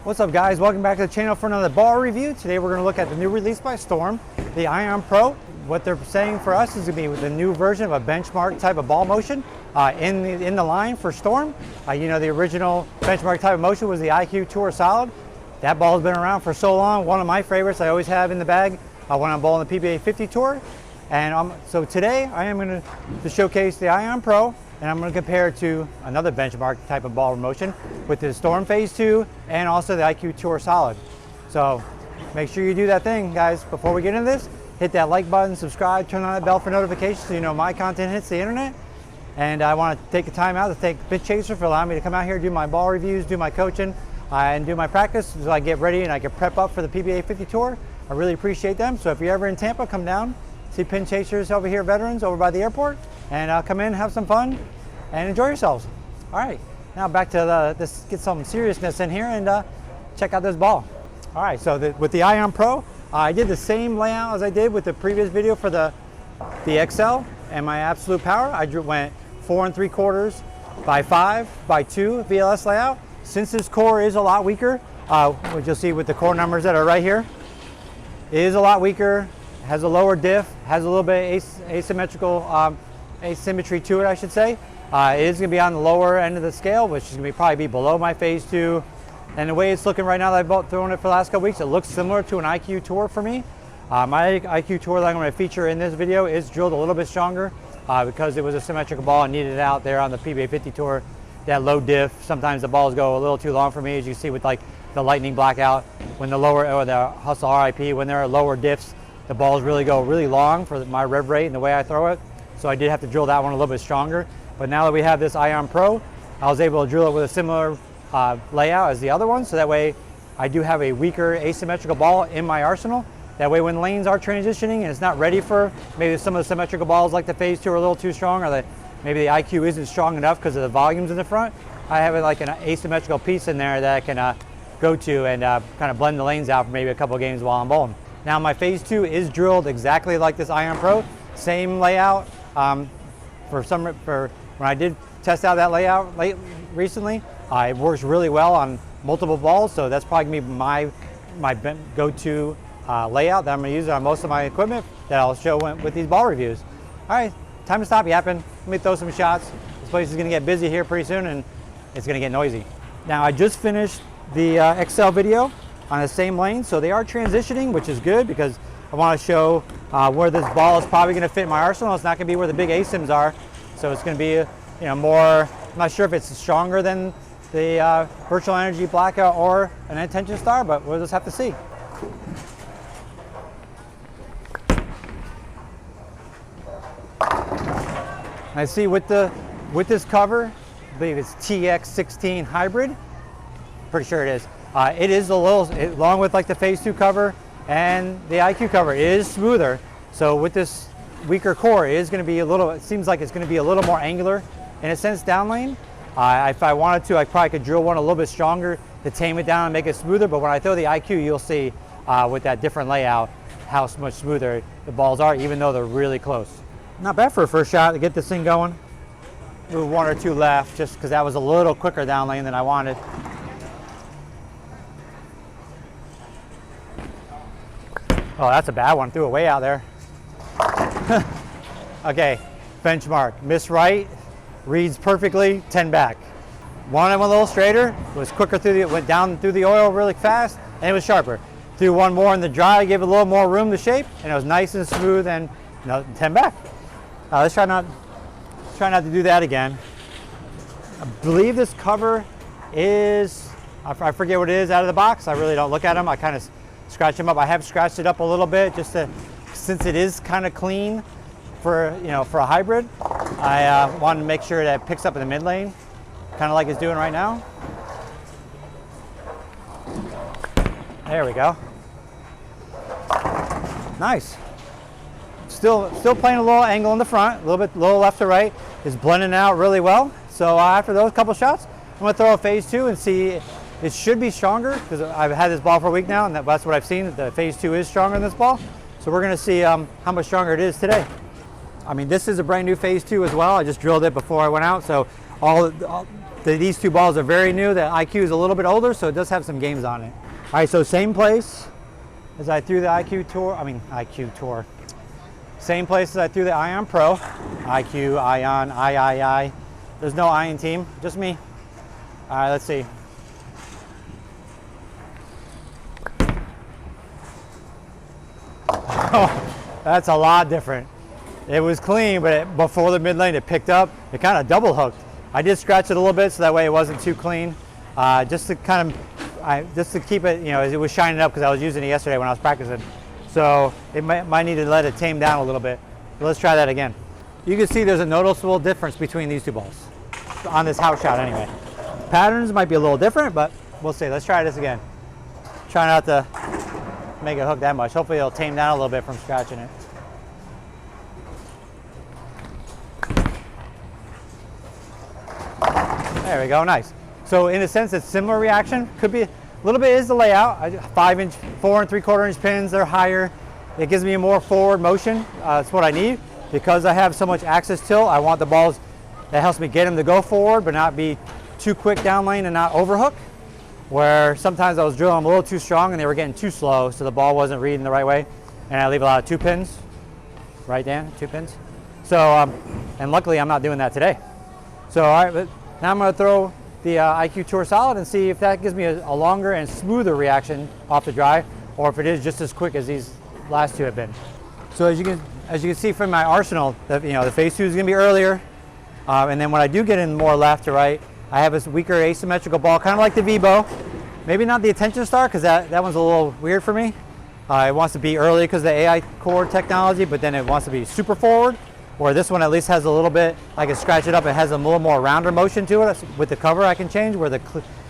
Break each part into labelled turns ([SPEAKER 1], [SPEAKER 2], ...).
[SPEAKER 1] What's up, guys? Welcome back to the channel for another ball review. Today we're going to look at the new release by Storm, the Ion Pro. What they're saying for us is going to be with the new version of a benchmark type of ball motion in the line for Storm. You know, the original benchmark type of motion was the IQ Tour Solid. That ball has been around for so long. One of my favorites I always have in the bag when I'm bowling the PBA 50 Tour. And so today I am going to showcase the Ion Pro, and I'm going to compare it to another benchmark type of ball motion with the Storm Phaze II and also the IQ Tour Solid. So make sure you do that thing, guys. Before we get into this, hit that like button, subscribe, turn on that bell for notifications so you know my content hits the internet. And I want to take the time out to thank Pitch Chaser for allowing me to come out here, do my ball reviews, do my coaching, and do my practice so I get ready and I can prep up for the PBA 50 Tour. I really appreciate them. So if you're ever in Tampa, come down, see Pitch Chasers over here, veterans, over by the airport, and come in, have some fun, and enjoy yourselves. All right, now back to this, get some seriousness in here and check out this ball. All right, so with the Ion Pro, I did the same layout as I did with the previous video for the XL and my absolute power. I went 4 3/4 by 5 by 2 VLS layout. Since this core is a lot weaker, which you'll see with the core numbers that are right here, it is a lot weaker, has a lower diff, has a little bit asymmetrical asymmetry to it, I should say. It is going to be on the lower end of the scale, which is going to probably be below my Phase II. And the way it's looking right now that I've thrown it for the last couple weeks, it looks similar to an IQ Tour for me. My IQ Tour that I'm going to feature in this video is drilled a little bit stronger because it was a symmetrical ball and needed it out there on the PBA 50 Tour. That low diff, sometimes the balls go a little too long for me, as you see with like the lightning blackout, when the lower, or the Hustle RIP, when there are lower diffs, the balls really go really long for my rev rate and the way I throw it. So I did have to drill that one a little bit stronger. But now that we have this Ion Pro, I was able to drill it with a similar layout as the other one. So that way I do have a weaker asymmetrical ball in my arsenal. That way when lanes are transitioning and it's not ready for maybe some of the symmetrical balls like the Phase II are a little too strong, or maybe the IQ isn't strong enough because of the volumes in the front, I have like an asymmetrical piece in there that I can go to and kind of blend the lanes out for maybe a couple of games while I'm bowling. Now my Phase II is drilled exactly like this Ion Pro, same layout. For when I did test out that layout recently, it works really well on multiple balls, so that's probably gonna be my go-to layout that I'm gonna use on most of my equipment that I'll show with these ball reviews. All right, time to stop yapping. Let me throw some shots. This place is gonna get busy here pretty soon and it's gonna get noisy. Now I just finished the XL video on the same lane, so they are transitioning, which is good because I want to show where this ball is probably going to fit in my arsenal. It's not going to be where the big ASIMs are, so it's going to be more. I'm not sure if it's stronger than the Virtual Energy Blackout or an Attention Star, but we'll just have to see. I see with this cover, I believe it's TX16 hybrid. Pretty sure it is. It is a little, along with like the Phase II cover and the IQ cover, it is smoother. So with this weaker core, it is going to be a little, it seems like it's going to be a little more angular in a sense down lane. If I wanted to, I probably could drill one a little bit stronger to tame it down and make it smoother. But when I throw the IQ, you'll see with that different layout how much smoother the balls are, even though they're really close. Not bad for a first shot to get this thing going. Move 1 or 2 left, just because that was a little quicker down lane than I wanted. Oh, that's a bad one. Threw it way out there. Okay, benchmark. Miss right, reads perfectly, 10 back. One went a little straighter, was quicker went down through the oil really fast, and it was sharper. Threw one more in the dry, gave it a little more room to shape, and it was nice and smooth and 10 back. Let's try not to do that again. I believe this cover is, I forget what it is out of the box. I really don't look at them. I kind of scratch them up. I have scratched it up a little bit just since it is kind of clean for a hybrid. I want to make sure that it picks up in the mid lane, kind of like it's doing right now. There we go. Nice. Still playing a little angle in the front, a little left to right. Is blending out really well. So after those couple shots, I'm going to throw a Phase II and see. It should be stronger because I've had this ball for a week now, and that's what I've seen. The Phase II is stronger than this ball. So we're going to see how much stronger it is today. I mean, this is a brand new Phase II as well. I just drilled it before I went out. So These two balls are very new. The IQ is a little bit older, so it does have some games on it. All right, so same place as I threw the IQ Tour. Same place as I threw the Ion Pro. IQ, Ion, III. There's no Ion team, just me. All right, let's see. Oh, that's a lot different. It was clean, but before the mid lane it picked up. It kind of double hooked. I did scratch it a little bit so that way it wasn't too clean, just to keep it, you know, it was shining up because I was using it yesterday when I was practicing. So it might need to let it tame down a little bit. So let's try that again. You can see there's a noticeable difference between these two balls on this house shot anyway. Patterns might be a little different, but we'll see. Let's try this again. Try not to make it hook that much. Hopefully it'll tame down a little bit from scratching it. There we go, nice. So in a sense, it's similar reaction. Could be a little bit is the layout. 5-inch, 4 3/4-inch pins. They're higher. It gives me a more forward motion. That's what I need because I have so much axis tilt. I want the balls that helps me get them to go forward, but not be too quick down lane and not overhook. Where sometimes I was drilling them a little too strong and they were getting too slow, so the ball wasn't reading the right way. And I leave a lot of 2 pins. Right, Dan? 2 pins. So, and luckily I'm not doing that today. So, all right, but now I'm going to throw the IQ Tour Solid and see if that gives me a longer and smoother reaction off the dry, or if it is just as quick as these last two have been. So as you can see from my arsenal, the Phase 2 is going to be earlier, and then when I do get in more left to right, I have this weaker asymmetrical ball, kind of like the V-Bow. Maybe not the Attention Star, because that one's a little weird for me. It wants to be early because of the AI core technology, but then it wants to be super forward. Where this one at least has a little bit, I can scratch it up, it has a little more rounder motion to it. With the cover I can change, where the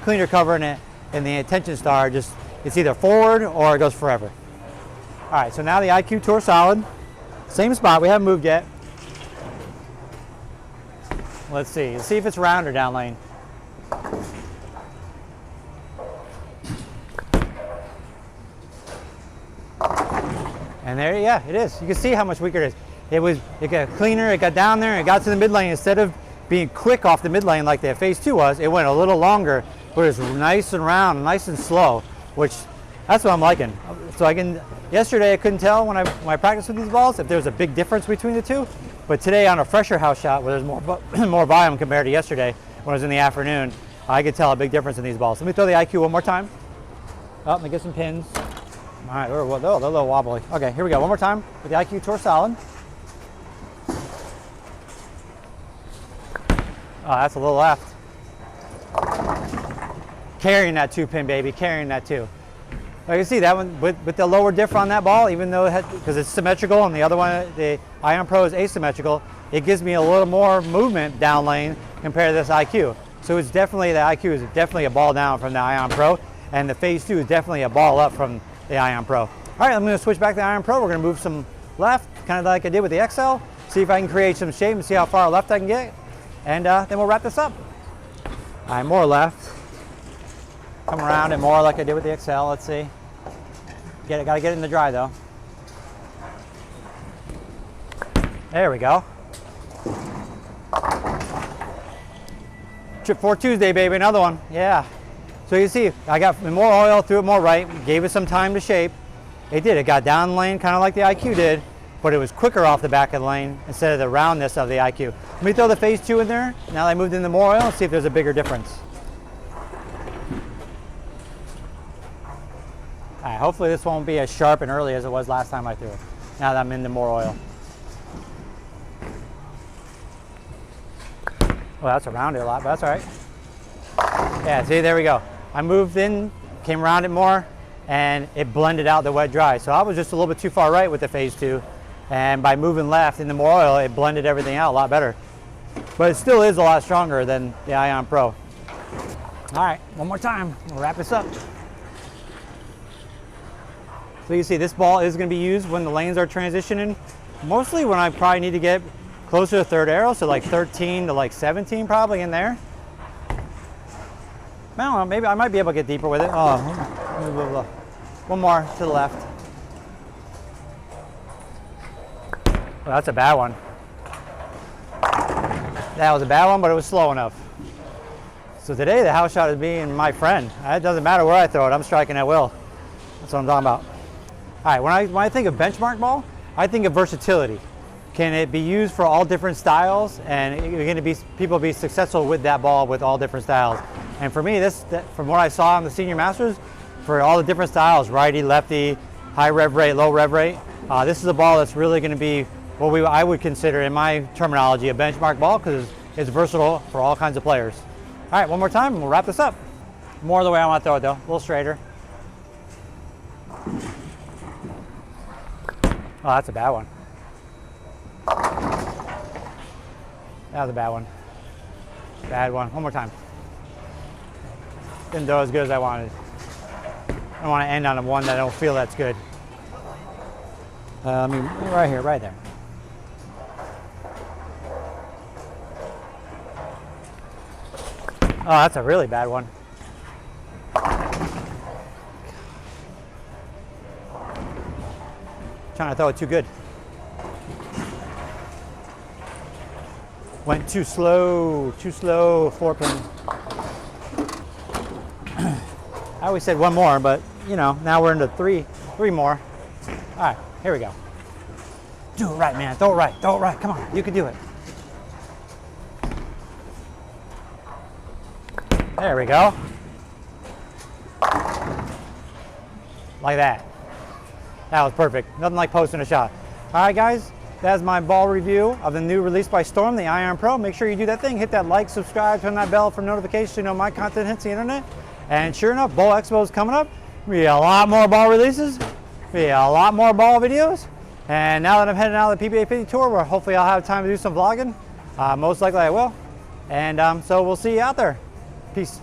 [SPEAKER 1] cleaner cover in the Attention Star, it's either forward or it goes forever. All right, so now the IQ Tour Solid, same spot, we haven't moved yet. Let's see if it's rounder down lane. And there, yeah, it is. You can see how much weaker it is. It got cleaner, it got down there, it got to the mid lane. Instead of being quick off the mid lane like the Phase 2 was, it went a little longer, but it's nice and round, nice and slow, which that's what I'm liking. So yesterday I couldn't tell when I practiced with these balls if there was a big difference between the two, but today on a fresher house shot where there's more volume compared to yesterday when it was in the afternoon, I could tell a big difference in these balls. Let me throw the IQ one more time. Oh, let me get some pins. All right, they're a little wobbly. Okay, here we go, one more time with the IQ Tour Solid. Oh, that's a little left. Carrying that 2-pin, baby, carrying that 2. Like you see that one with the lower diff on that ball, even though because it's symmetrical and the other one, the Ion Pro, is asymmetrical, it gives me a little more movement down lane compared to this IQ. So it's definitely, the IQ is definitely a ball down from the Ion Pro, and the Phase 2 is definitely a ball up from the Ion Pro. All right, I'm going to switch back to the Ion Pro. We're going to move some left, kind of like I did with the XL, see if I can create some shape and see how far left I can get. And then we'll wrap this up. All right, more left. Come around it more like I did with the XL. Let's see. Gotta get it in the dry though. There we go. Trip 4 Tuesday, baby, another one. Yeah. So you see, I got more oil, threw it more right, gave it some time to shape. It did. It got down the lane, kind of like the IQ did, but it was quicker off the back of the lane instead of the roundness of the IQ. Let me throw the Phase 2 in there. Now that I moved into more oil, and see if there's a bigger difference. All right, hopefully this won't be as sharp and early as it was last time I threw it, now that I'm into more oil. Well, that's around it a lot, but that's all right. Yeah, see, there we go. I moved in, came around it more, and it blended out the wet dry. So I was just a little bit too far right with the Phase 2. And by moving left into more oil, it blended everything out a lot better. But it still is a lot stronger than the Ion Pro. All right, one more time. We'll wrap this up. So you see, this ball is going to be used when the lanes are transitioning. Mostly when I probably need to get closer to third arrow, so like 13 to like 17 probably in there. I don't know, maybe I might be able to get deeper with it. Oh, one more to the left. Well, that's a bad one. That was a bad one, but it was slow enough. So today the house shot is being my friend. It doesn't matter where I throw it, I'm striking at will. That's what I'm talking about. All right, when I think of benchmark ball, I think of versatility. Can it be used for all different styles, and people be successful with that ball with all different styles? And for me, from what I saw in the Senior Masters, for all the different styles, righty, lefty, high rev rate, low rev rate, this is a ball that's really going to be what I would consider, in my terminology, a benchmark ball, because it's versatile for all kinds of players. All right, one more time, and we'll wrap this up. More the way I want to throw it, though, a little straighter. Oh, that's a bad one. That was a bad one. Bad one. One more time. Didn't throw as good as I wanted. I don't want to end on one that I don't feel that's good. I mean, right here, right there. Oh, that's a really bad one. Trying to throw it too good. Went too slow, 4-pin. I always said one more, but you know, now we're into three more. All right, here we go. Do it right, man, throw it right, come on, you can do it. There we go. Like that. That was perfect, nothing like posting a shot. All right, guys. That's my ball review of the new release by Storm, the Iron Pro. Make sure you do that thing. Hit that like, subscribe, turn that bell for notifications so you know my content hits the internet. And sure enough, Ball Expo is coming up. Be a lot more ball releases. Be a lot more ball videos. And now that I'm heading out of the PBA 50 tour, where hopefully I'll have time to do some vlogging. Most likely I will. And so we'll see you out there. Peace.